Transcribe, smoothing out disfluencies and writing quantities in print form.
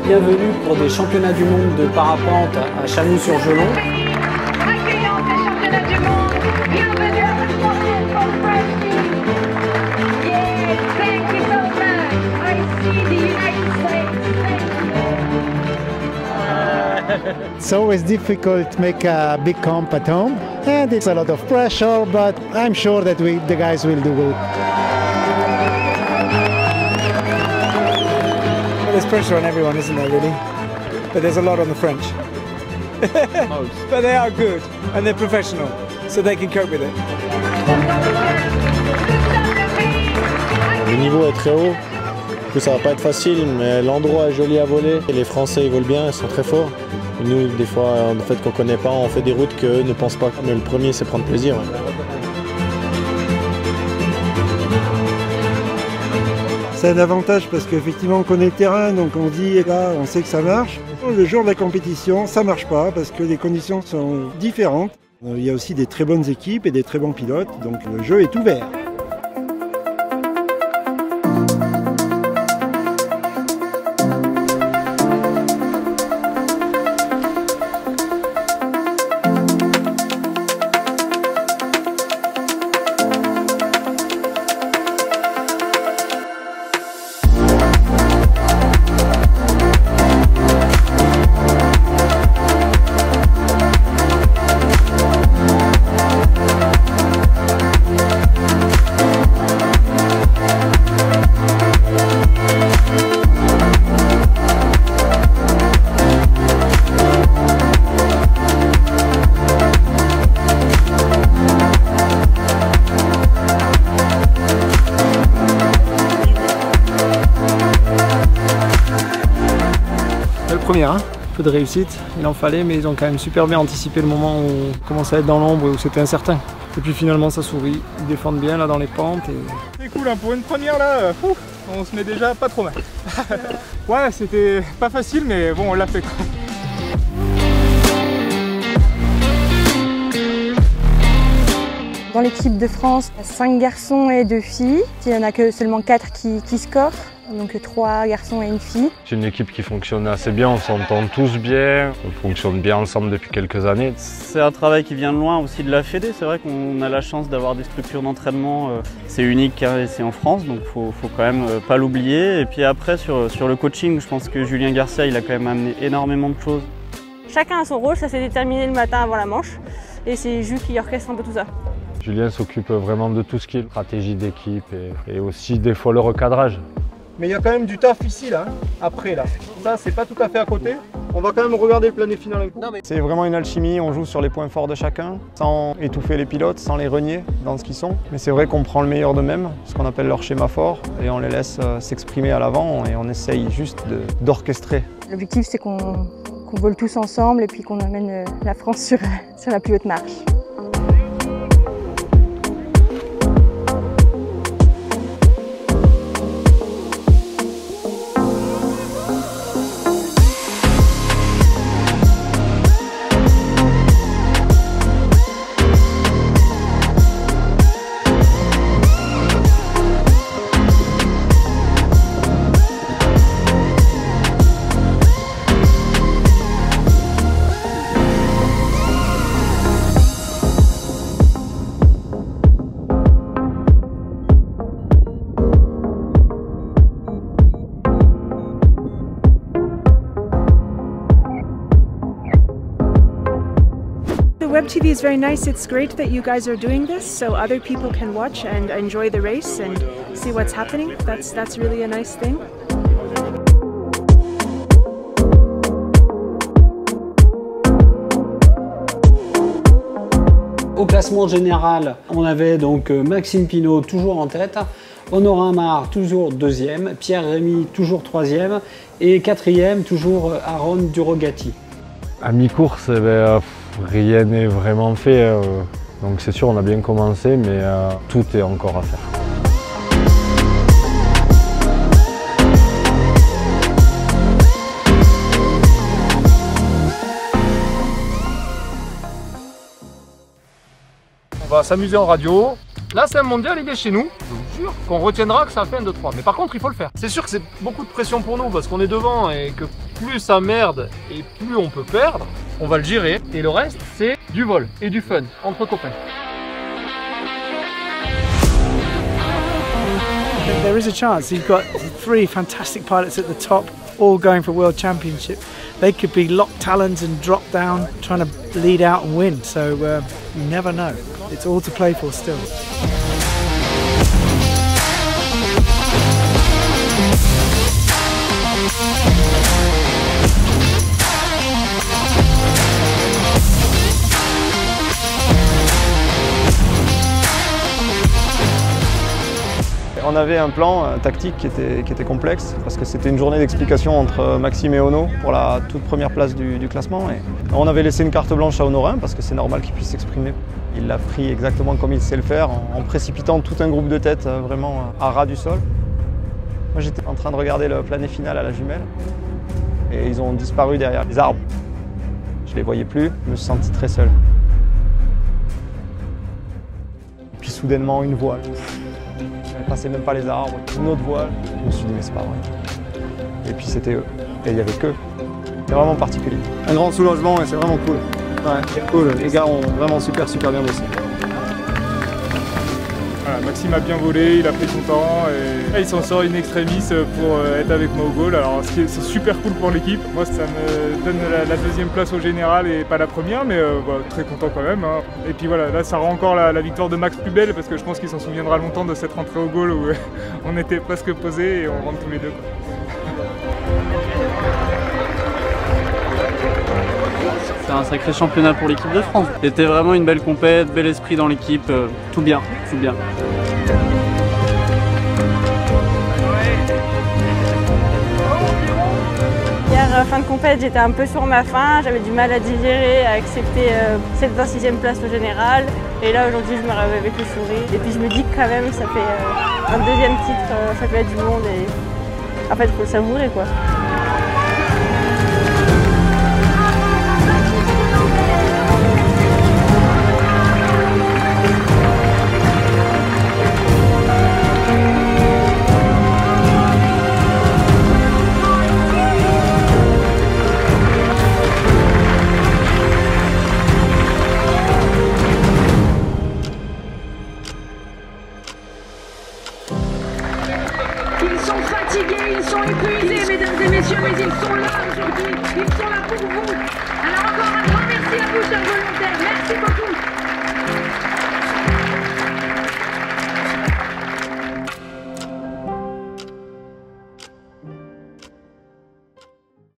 Bienvenue pour des championnats du monde de parapente à Chanoux-sur-Gelon. Accueillons ces championnats du monde. Bienvenue à la sportive conference. Yes, thank you so much. I see the United States. Thank you. It's always difficult to make a big comp at home, and it's a lot of pressure, but I'm sure that the guys will do good. Well, there's pressure on everyone, isn't there, really? But there's a lot on the French. But they are good, and they're professional, so they can cope with it. Le niveau est très haut, du coup ça va pas être facile, mais l'endroit est joli à voler. Et les Français ils volent bien, ils sont très forts. Et nous, des fois, en fait, qu'on connaît pas, on fait des routes qu'eux ne pensent pas. Mais le premier, c'est prendre plaisir. C'est un avantage parce qu'effectivement on connaît le terrain, donc on dit là on sait que ça marche. Le jour de la compétition, ça marche pas parce que les conditions sont différentes. Il y a aussi des très bonnes équipes et des très bons pilotes, donc le jeu est ouvert. Première, un peu de réussite, il en fallait, mais ils ont quand même super bien anticipé le moment où on commençait à être dans l'ombre et où c'était incertain. Et puis finalement ça sourit, ils défendent bien là dans les pentes. C'est cool, hein, pour une première là, on se met déjà pas trop mal. Ouais, c'était pas facile, mais bon, on l'a fait quoi. Dans l'équipe de France, il y a 5 garçons et 2 filles. Il n'y en a que seulement 4 qui scorent, donc 3 garçons et une fille. C'est une équipe qui fonctionne assez bien, on s'entend tous bien, on fonctionne bien ensemble depuis quelques années. C'est un travail qui vient de loin aussi de la Fédé, c'est vrai qu'on a la chance d'avoir des structures d'entraînement, c'est unique et c'est en France, donc faut quand même pas l'oublier. Et puis après sur le coaching, je pense que Julien Garcia il a quand même amené énormément de choses. Chacun a son rôle, ça s'est déterminé le matin avant la manche, et c'est Jules qui orchestre un peu tout ça. Julien s'occupe vraiment de tout ce qui est stratégie d'équipe et aussi des fois le recadrage. Mais il y a quand même du taf ici là, après là. Ça c'est pas tout à fait à côté. On va quand même regarder le plané final un coup. C'est vraiment une alchimie, on joue sur les points forts de chacun, sans étouffer les pilotes, sans les renier dans ce qu'ils sont. Mais c'est vrai qu'on prend le meilleur d'eux-mêmes, ce qu'on appelle leur schéma fort, et on les laisse s'exprimer à l'avant et on essaye juste d'orchestrer. L'objectif c'est qu'on vole tous ensemble et puis qu'on amène la France sur la plus haute marche. Web TV is very nice. It's great that you guys are doing this so other people can watch and enjoy the race and see what's happening. That's really a nice thing. Au classement général, on avait donc Maxime Pinault toujours en tête, Honorin Amar toujours deuxième, Pierre Rémy toujours troisième et quatrième toujours Aaron Durogati. À mi-course, rien n'est vraiment fait, donc c'est sûr on a bien commencé, mais tout est encore à faire. On va s'amuser en radio, Là, c'est un mondial, il est chez nous. Je vous jure qu'on retiendra que ça fait 1, 2, 3. Mais par contre, il faut le faire. C'est sûr que c'est beaucoup de pression pour nous parce qu'on est devant et que plus ça merde et plus on peut perdre, on va le gérer. Et le reste, c'est du vol et du fun entre copains. There is a chance. You've got 3 fantastic pilots at the top, all going for World Championship. They could be locked talons and drop down, trying to lead out and win. So you never know. It's all to play for still. On avait un plan tactique qui était complexe parce que c'était une journée d'explication entre Maxime et Ono pour la toute première place du classement. Et on avait laissé une carte blanche à Honorin parce que c'est normal qu'il puisse s'exprimer. Il l'a pris exactement comme il sait le faire en précipitant tout un groupe de têtes vraiment à ras du sol. Moi j'étais en train de regarder le plané final à la jumelle et ils ont disparu derrière les arbres. Je les voyais plus, je me suis senti très seul. Et puis soudainement une voile. Elle passait même pas les arbres, une autre voile. Je me suis dit mais c'est pas vrai. Et puis c'était eux. Et il y avait qu'eux. C'est vraiment particulier. Un grand soulagement et c'est vraiment cool. Ouais, c'est cool. Les gars ont vraiment super bien bossé. Voilà, Maxime a bien volé, il a pris son temps et il s'en sort in extremis pour être avec moi au goal. Alors c'est super cool pour l'équipe. Moi ça me donne la 2e place au général et pas la première, mais très content quand même. Hein. Et puis voilà, là ça rend encore la victoire de Max plus belle parce que je pense qu'il s'en souviendra longtemps de cette rentrée au goal où on était presque posés et on rentre tous les deux. C'est un sacré championnat pour l'équipe de France. C'était vraiment une belle compète, bel esprit dans l'équipe, tout bien, tout bien. Hier, fin de compète, j'étais un peu sur ma faim, j'avais du mal à digérer, à accepter cette 26e place au général. Et là, aujourd'hui, je me réveille avec le sourire. Et puis je me dis que quand même, ça fait un 2e titre, championnat du monde. Et en fait, il faut le savourer, quoi. Ils sont fatigués, ils sont épuisés, mesdames et messieurs, mais ils sont là aujourd'hui. Ils sont là pour vous.